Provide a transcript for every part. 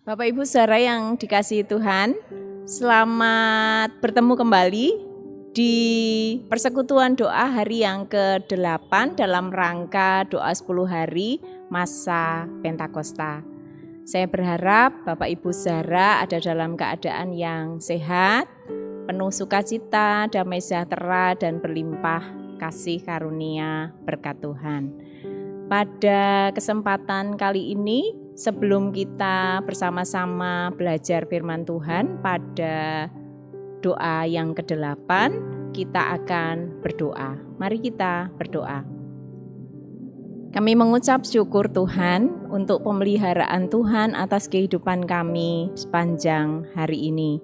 Bapak Ibu saudara yang dikasihi Tuhan, selamat bertemu kembali di persekutuan doa hari yang ke-8 dalam rangka doa 10 hari masa Pentakosta. Saya berharap Bapak Ibu saudara ada dalam keadaan yang sehat, penuh sukacita, damai sejahtera dan berlimpah kasih karunia berkat Tuhan. Pada kesempatan kali ini, sebelum kita bersama-sama belajar firman Tuhan pada doa yang ke-8, kita akan berdoa. Mari kita berdoa. Kami mengucap syukur Tuhan untuk pemeliharaan Tuhan atas kehidupan kami sepanjang hari ini.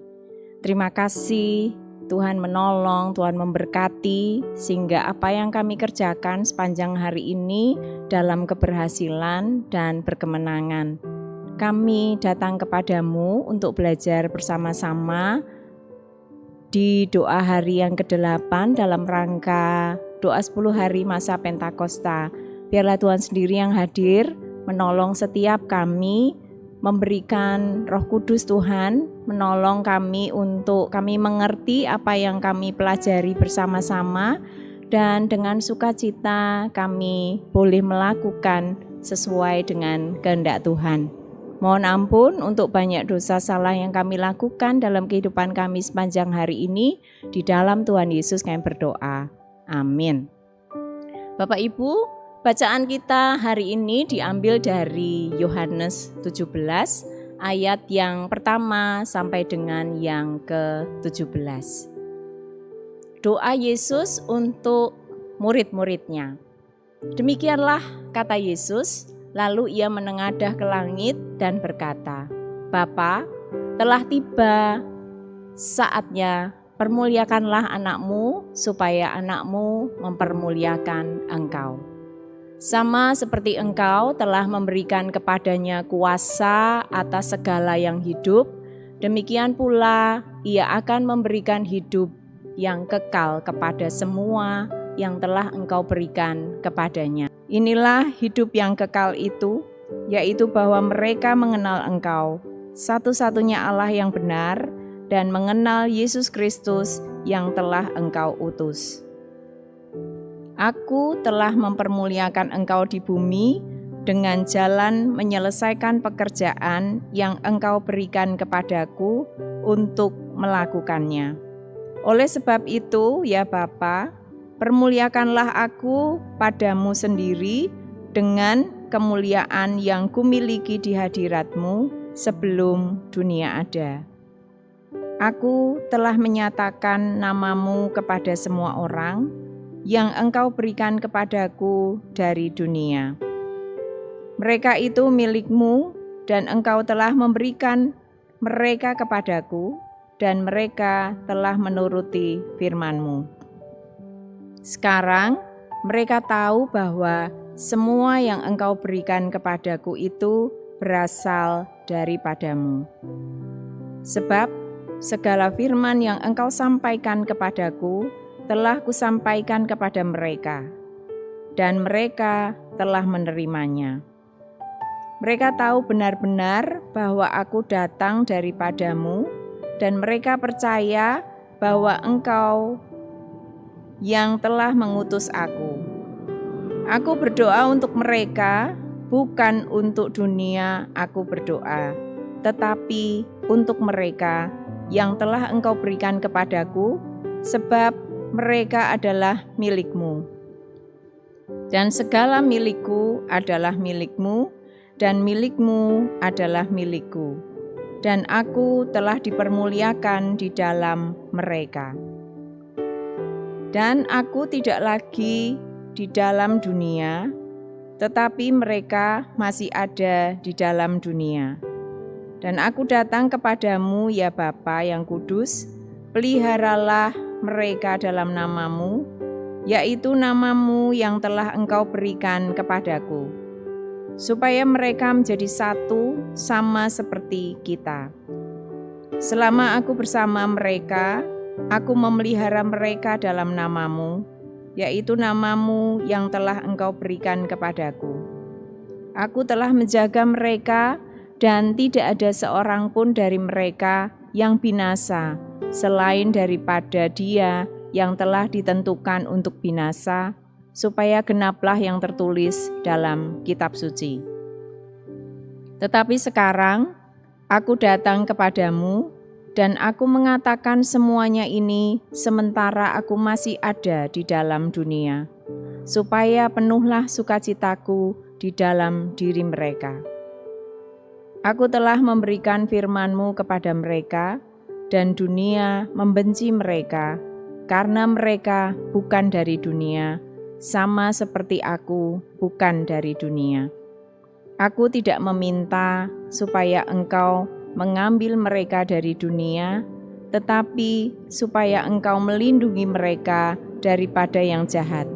Terima kasih Tuhan menolong, Tuhan memberkati, sehingga apa yang kami kerjakan sepanjang hari ini dalam keberhasilan dan berkemenangan. Kami datang kepadamu untuk belajar bersama-sama di doa hari yang ke-8 dalam rangka doa 10 hari masa Pentakosta. Biarlah Tuhan sendiri yang hadir, menolong setiap kami, memberikan Roh Kudus Tuhan, menolong kami untuk kami mengerti apa yang kami pelajari bersama-sama, dan dengan sukacita kami boleh melakukan sesuai dengan kehendak Tuhan. Mohon ampun untuk banyak dosa salah yang kami lakukan dalam kehidupan kami sepanjang hari ini. Di dalam Tuhan Yesus kami berdoa. Amin. Bapak Ibu, bacaan kita hari ini diambil dari Yohanes 17 ayat yang pertama sampai dengan yang ke-17. Doa Yesus untuk murid-muridnya. Demikianlah kata Yesus, lalu ia menengadah ke langit dan berkata, Bapa, telah tiba saatnya, permuliakanlah anakmu supaya anakmu mempermuliakan engkau. Sama seperti engkau telah memberikan kepadanya kuasa atas segala yang hidup, demikian pula ia akan memberikan hidup yang kekal kepada semua yang telah engkau berikan kepadanya. Inilah hidup yang kekal itu, yaitu bahwa mereka mengenal engkau, satu-satunya Allah yang benar, dan mengenal Yesus Kristus yang telah engkau utus. Aku telah mempermuliakan engkau di bumi dengan jalan menyelesaikan pekerjaan yang engkau berikan kepadaku untuk melakukannya. Oleh sebab itu, ya Bapa, permuliakanlah aku padamu sendiri dengan kemuliaan yang kumiliki di hadiratmu sebelum dunia ada. Aku telah menyatakan namamu kepada semua orang yang engkau berikan kepadaku dari dunia. Mereka itu milikmu dan engkau telah memberikan mereka kepadaku dan mereka telah menuruti firman-Mu. Sekarang mereka tahu bahwa semua yang engkau berikan kepadaku itu berasal daripadamu. Sebab segala firman yang engkau sampaikan kepadaku telah kusampaikan kepada mereka, dan mereka telah menerimanya. Mereka tahu benar-benar bahwa aku datang daripadamu, dan mereka percaya bahwa engkau yang telah mengutus aku. Aku berdoa untuk mereka, bukan untuk dunia aku berdoa, tetapi untuk mereka yang telah engkau berikan kepadaku, sebab mereka adalah milikmu. Dan segala milikku adalah milikmu, dan milikmu adalah milikku. Dan aku telah dipermuliakan di dalam mereka. Dan aku tidak lagi di dalam dunia, tetapi mereka masih ada di dalam dunia. Dan aku datang kepadamu, ya Bapa yang kudus, peliharalah mereka dalam namamu, yaitu namamu yang telah engkau berikan kepadaku, supaya mereka menjadi satu sama seperti kita. Selama aku bersama mereka, aku memelihara mereka dalam namamu, yaitu namamu yang telah engkau berikan kepadaku. Aku telah menjaga mereka dan tidak ada seorang pun dari mereka yang binasa selain daripada dia yang telah ditentukan untuk binasa, supaya genaplah yang tertulis dalam kitab suci. Tetapi sekarang aku datang kepadamu, dan aku mengatakan semuanya ini sementara aku masih ada di dalam dunia, supaya penuhlah sukacitaku di dalam diri mereka. Aku telah memberikan firman-Mu kepada mereka, dan dunia membenci mereka, karena mereka bukan dari dunia, sama seperti aku bukan dari dunia. Aku tidak meminta supaya Engkau mengambil mereka dari dunia, tetapi supaya Engkau melindungi mereka daripada yang jahat.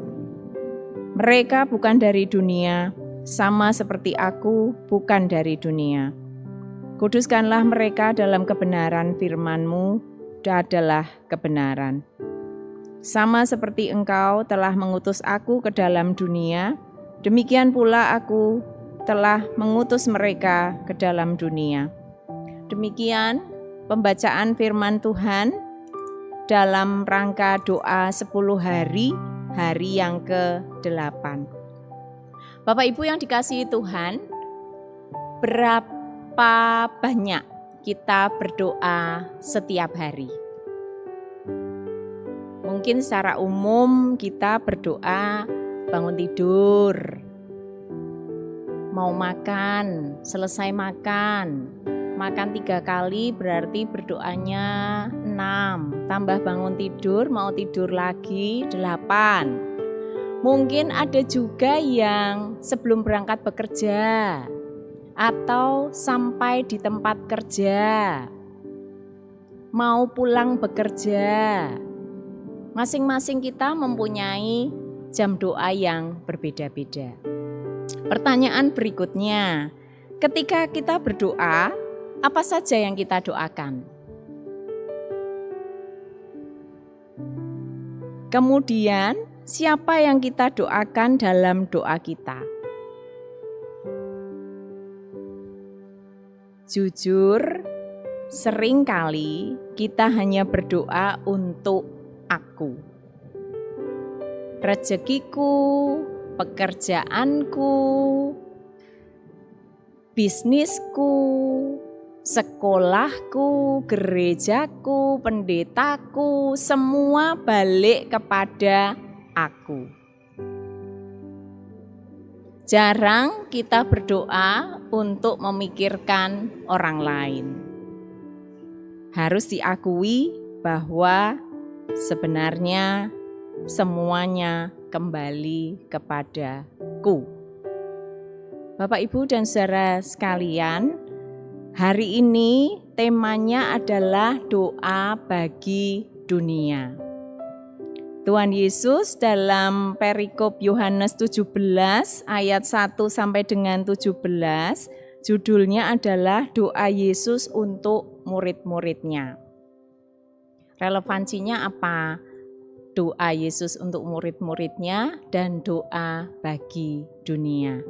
Mereka bukan dari dunia, sama seperti aku bukan dari dunia. Kuduskanlah mereka dalam kebenaran firman-Mu, adalah kebenaran. Sama seperti Engkau telah mengutus aku ke dalam dunia, demikian pula aku telah mengutus mereka ke dalam dunia. Demikian pembacaan firman Tuhan dalam rangka doa 10 hari, hari yang ke-8. Bapak Ibu yang dikasihi Tuhan, berapa banyak kita berdoa setiap hari? Mungkin secara umum kita berdoa bangun tidur, mau makan, selesai makan 3 kali berarti berdoanya 6, tambah bangun tidur, mau tidur lagi 8. Mungkin ada juga yang sebelum berangkat bekerja atau sampai di tempat kerja, mau pulang bekerja. Masing-masing kita mempunyai jam doa yang berbeda-beda. Pertanyaan berikutnya, ketika kita berdoa, apa saja yang kita doakan? Kemudian, siapa yang kita doakan dalam doa kita? Jujur, seringkali kita hanya berdoa untuk aku. Rezekiku, pekerjaanku, bisnisku, sekolahku, gerejaku, pendetaku, semua balik kepada aku. Jarang kita berdoa untuk memikirkan orang lain. Harus diakui bahwa sebenarnya semuanya kembali kepadaku. Bapak, Ibu, dan saudara sekalian, hari ini temanya adalah doa bagi dunia. Tuhan Yesus dalam perikop Yohanes 17 ayat 1 sampai dengan 17, judulnya adalah doa Yesus untuk murid-muridnya. Relevansinya apa? Doa Yesus untuk murid-muridnya dan doa bagi dunia.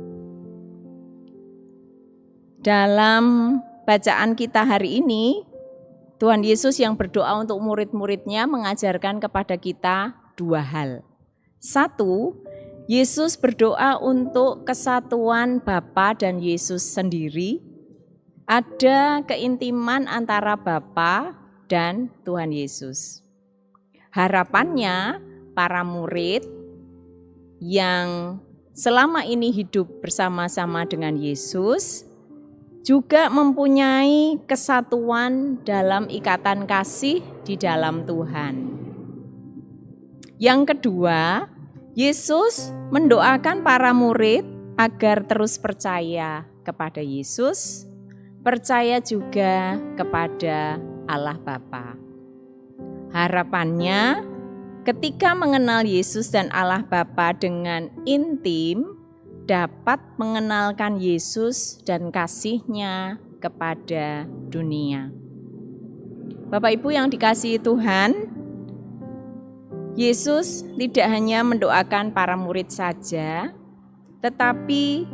Dalam bacaan kita hari ini, Tuhan Yesus yang berdoa untuk murid-muridnya mengajarkan kepada kita 2 hal. 1, Yesus berdoa untuk kesatuan Bapa dan Yesus sendiri. Ada keintiman antara Bapa dan Tuhan Yesus. Harapannya para murid yang selama ini hidup bersama-sama dengan Yesus juga mempunyai kesatuan dalam ikatan kasih di dalam Tuhan. Yang kedua, Yesus mendoakan para murid agar terus percaya kepada Yesus, percaya juga kepada Allah Bapa. Harapannya, ketika mengenal Yesus dan Allah Bapa dengan intim, dapat mengenalkan Yesus dan kasih-Nya kepada dunia. Bapak Ibu yang dikasihi Tuhan, Yesus tidak hanya mendoakan para murid saja, tetapi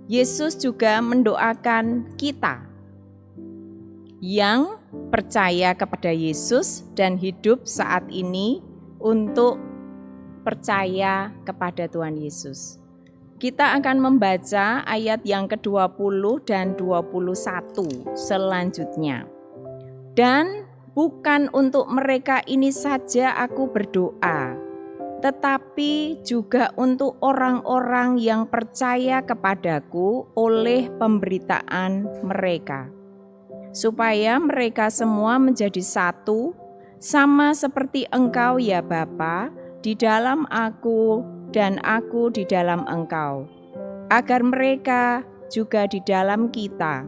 Yesus juga mendoakan kita yang percaya kepada Yesus dan hidup saat ini untuk percaya kepada Tuhan Yesus. Kita akan membaca ayat yang ke-20 dan 21 selanjutnya. Dan bukan untuk mereka ini saja aku berdoa, tetapi juga untuk orang-orang yang percaya kepadaku oleh pemberitaan mereka, supaya mereka semua menjadi satu, sama seperti Engkau ya Bapa, di dalam aku dan aku di dalam Engkau, agar mereka juga di dalam kita,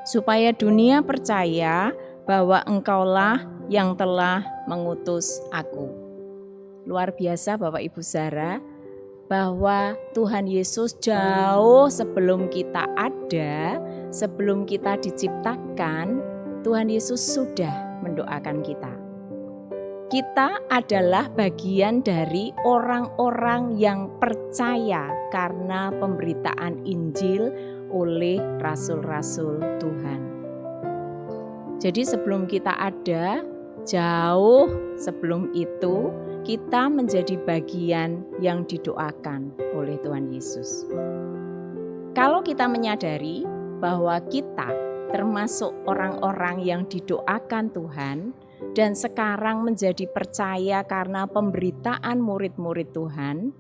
supaya dunia percaya bahwa Engkaulah yang telah mengutus aku. Luar biasa Bapak Ibu Saudara, bahwa Tuhan Yesus jauh sebelum kita ada, sebelum kita diciptakan, Tuhan Yesus sudah mendoakan kita. Kita adalah bagian dari orang-orang yang percaya karena pemberitaan Injil oleh rasul-rasul Tuhan. Jadi sebelum kita ada, jauh sebelum itu, kita menjadi bagian yang didoakan oleh Tuhan Yesus. Kalau kita menyadari bahwa kita termasuk orang-orang yang didoakan Tuhan, dan sekarang menjadi percaya karena pemberitaan murid-murid Tuhan,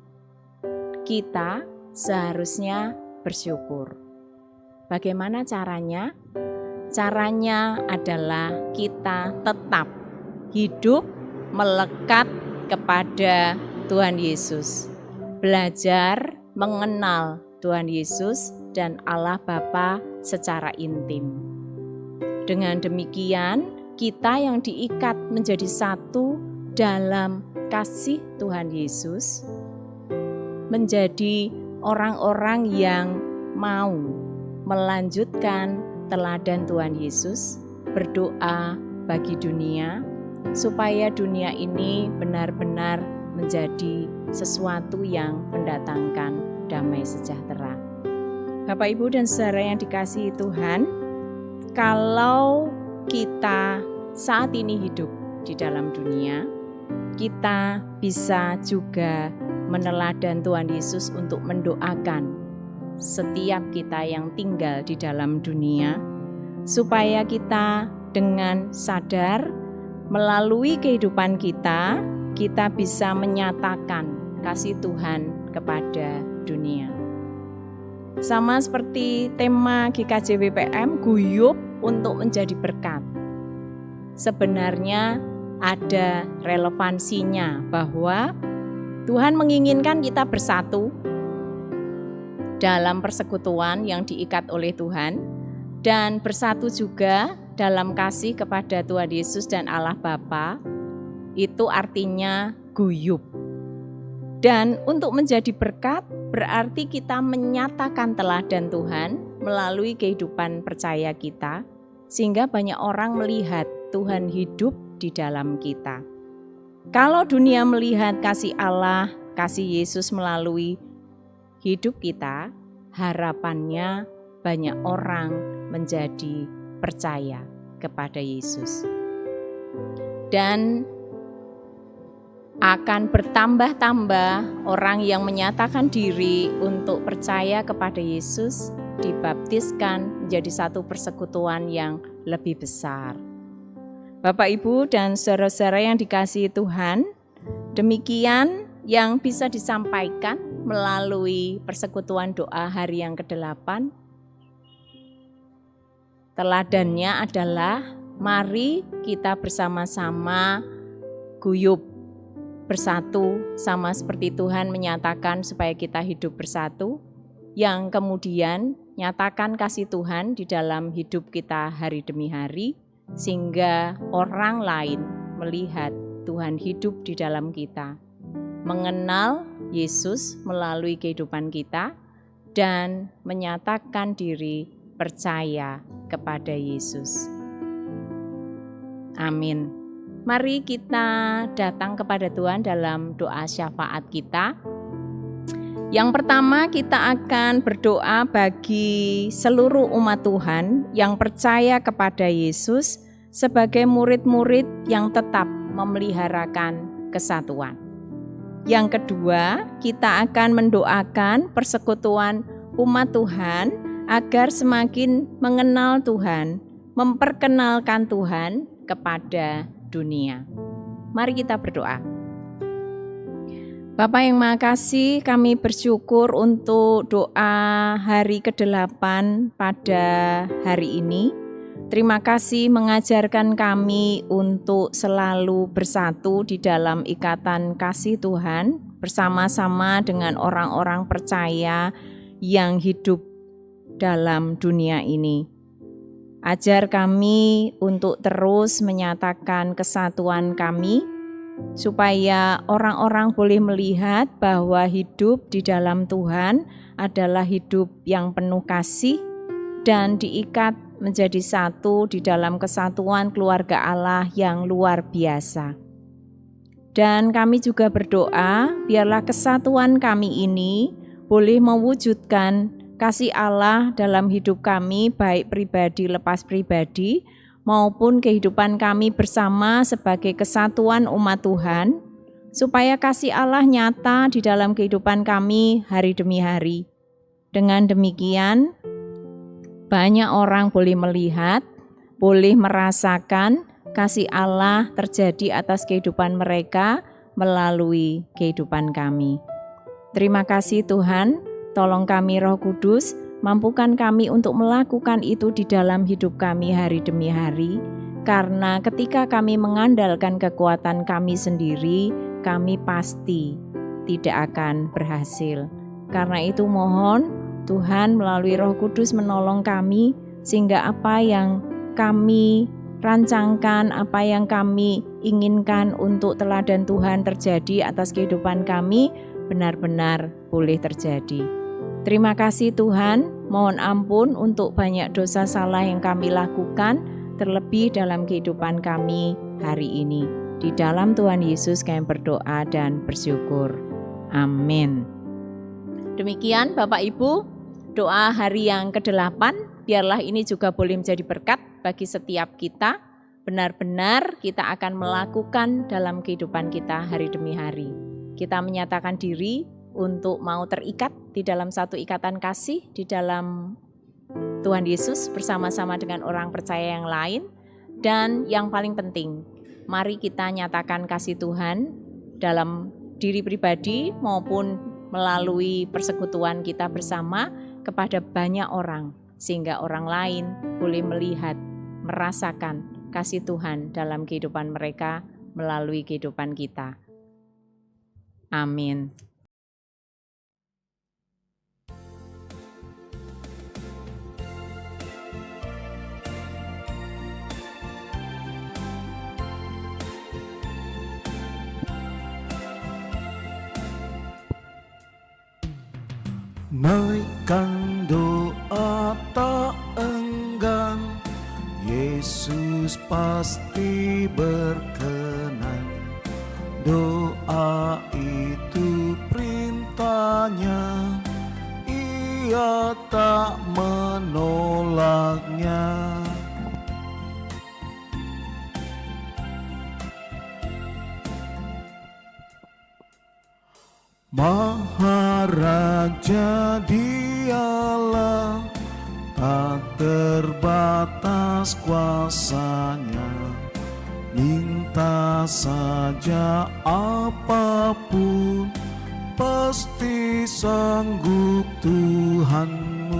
kita seharusnya bersyukur. Bagaimana caranya? Caranya adalah kita tetap hidup melekat kepada Tuhan Yesus, belajar mengenal Tuhan Yesus dan Allah Bapa secara intim. Dengan demikian, kita yang diikat menjadi satu dalam kasih Tuhan Yesus, menjadi orang-orang yang mau melanjutkan teladan Tuhan Yesus, berdoa bagi dunia, supaya dunia ini benar-benar menjadi sesuatu yang mendatangkan damai sejahtera. Bapak, Ibu, dan saudara yang dikasihi Tuhan, kalau kita saat ini hidup di dalam dunia, kita bisa juga meneladan Tuhan Yesus untuk mendoakan setiap kita yang tinggal di dalam dunia, supaya kita dengan sadar melalui kehidupan kita, kita bisa menyatakan kasih Tuhan kepada dunia. Sama seperti tema GKJ WPM, guyup untuk menjadi berkat. Sebenarnya ada relevansinya bahwa Tuhan menginginkan kita bersatu dalam persekutuan yang diikat oleh Tuhan, dan bersatu juga dalam kasih kepada Tuhan Yesus dan Allah Bapa. Itu artinya guyup. Dan untuk menjadi berkat berarti kita menyatakan teladan Tuhan melalui kehidupan percaya kita, sehingga banyak orang melihat Tuhan hidup di dalam kita. Kalau dunia melihat kasih Allah, kasih Yesus melalui hidup kita, harapannya banyak orang menjadi percaya kepada Yesus. Dan akan bertambah-tambah orang yang menyatakan diri untuk percaya kepada Yesus, dibaptiskan menjadi satu persekutuan yang lebih besar. Bapak, Ibu, dan saudara-saudara yang dikasihi Tuhan, demikian yang bisa disampaikan melalui persekutuan doa hari yang ke-8. Teladannya adalah mari kita bersama-sama guyup bersatu, sama seperti Tuhan menyatakan supaya kita hidup bersatu, yang kemudian nyatakan kasih Tuhan di dalam hidup kita hari demi hari, sehingga orang lain melihat Tuhan hidup di dalam kita, mengenal Yesus melalui kehidupan kita, dan menyatakan diri percaya kepada Yesus. Amin. Mari kita datang kepada Tuhan dalam doa syafaat kita. Yang pertama, kita akan berdoa bagi seluruh umat Tuhan yang percaya kepada Yesus sebagai murid-murid yang tetap memeliharakan kesatuan. Yang kedua, kita akan mendoakan persekutuan umat Tuhan agar semakin mengenal Tuhan, memperkenalkan Tuhan kepada dunia. Mari kita berdoa. Bapa yang Maha Kasih, kami bersyukur untuk doa hari ke-8 pada hari ini. Terima kasih mengajarkan kami untuk selalu bersatu di dalam ikatan kasih Tuhan, bersama-sama dengan orang-orang percaya yang hidup dalam dunia ini. Ajar kami untuk terus menyatakan kesatuan kami, supaya orang-orang boleh melihat bahwa hidup di dalam Tuhan adalah hidup yang penuh kasih dan diikat menjadi satu di dalam kesatuan keluarga Allah yang luar biasa. Dan kami juga berdoa, biarlah kesatuan kami ini boleh mewujudkan kasih Allah dalam hidup kami, baik pribadi lepas pribadi, maupun kehidupan kami bersama sebagai kesatuan umat Tuhan, supaya kasih Allah nyata di dalam kehidupan kami hari demi hari. Dengan demikian, banyak orang boleh melihat, boleh merasakan kasih Allah terjadi atas kehidupan mereka melalui kehidupan kami. Terima kasih Tuhan, tolong kami Roh Kudus, mampukan kami untuk melakukan itu di dalam hidup kami hari demi hari, karena ketika kami mengandalkan kekuatan kami sendiri, kami pasti tidak akan berhasil. Karena itu mohon Tuhan melalui Roh Kudus menolong kami, sehingga apa yang kami rancangkan, apa yang kami inginkan untuk teladan Tuhan terjadi atas kehidupan kami, benar-benar boleh terjadi. Terima kasih Tuhan, mohon ampun untuk banyak dosa salah yang kami lakukan, terlebih dalam kehidupan kami hari ini. Di dalam Tuhan Yesus kami berdoa dan bersyukur. Amin. Demikian Bapak Ibu, doa hari yang ke-8, biarlah ini juga boleh menjadi berkat bagi setiap kita. Benar-benar kita akan melakukan dalam kehidupan kita hari demi hari. Kita menyatakan diri untuk mau terikat di dalam satu ikatan kasih di dalam Tuhan Yesus bersama-sama dengan orang percaya yang lain. Dan yang paling penting, mari kita nyatakan kasih Tuhan dalam diri pribadi maupun melalui persekutuan kita bersama kepada banyak orang, sehingga orang lain boleh melihat, merasakan kasih Tuhan dalam kehidupan mereka melalui kehidupan kita. Amin. Naikkan doa tak enggan, Yesus pasti berkenan. Doa itu perintahnya, Ia tak menolaknya. Maharaja Dialah, tak terbatas kuasanya. Minta saja apapun, pasti sanggup Tuhanmu.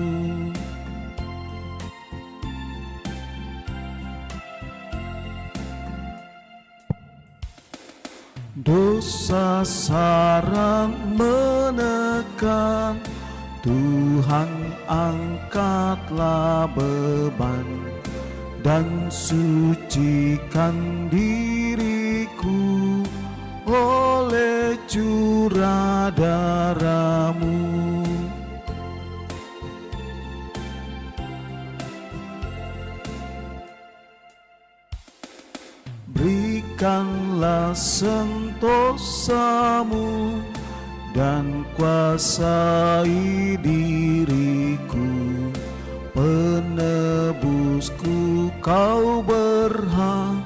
Dosa sarang menekan, Tuhan angkatlah beban dan sucikan diriku oleh curah darah-Mu. Berikanlah sentosa-Mu dan kuasai diriku. Penebusku, kau berhak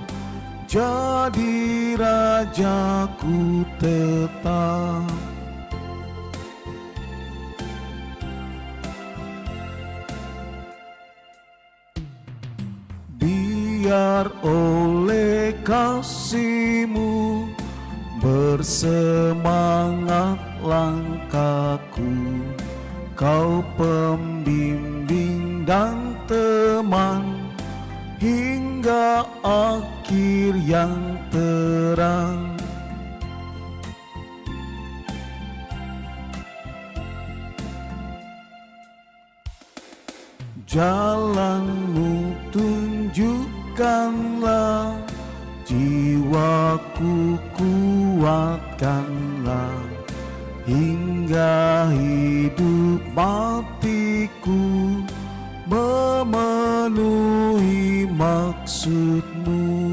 jadi rajaku tetap. Biar oleh kasih-Mu bersemangat langkahku, Kau pembimbing dan teman hingga akhir yang terang. Jalan-Mu tunjukkanlah, jiwaku kuatkanlah, hingga hidup matiku memenuhi maksud-Mu.